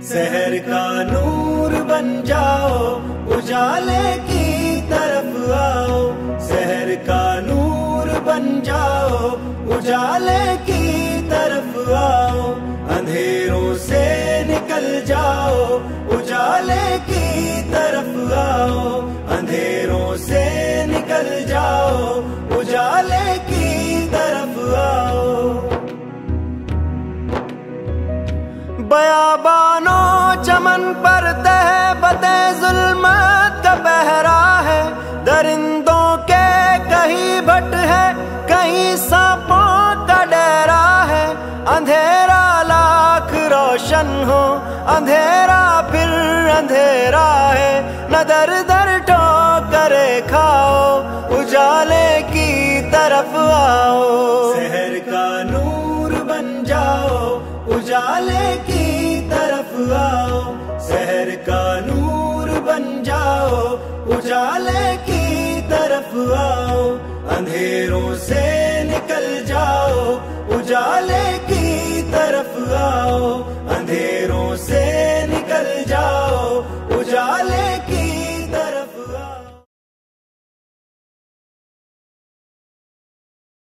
शहर का नूर बन जाओ, उजाले की तरफ आओ। शहर का नूर बन जाओ, उजाले की तरफ आओ। अंधेरों से निकल जाओ, उजाले की तरफ आओ। अंधेरों से निकल जाओ, उजाले की तरफ आओ। बयाबानों चमन पर तहबते जुल्मत का पहरा है। दरिंदों के कहीं भट है, कहीं सांपों का डेरा है। अंधेरा लाख रोशन हो, अंधेरा फिर अंधेरा है। न दर दर ठोकरे खाओ, उजाले की तरफ आओ। शहर का नूर बन जाओ, उजाले की तरफ आओ। शहर का नूर बन जाओ, उजाले की तरफ आओ। अंधेरों से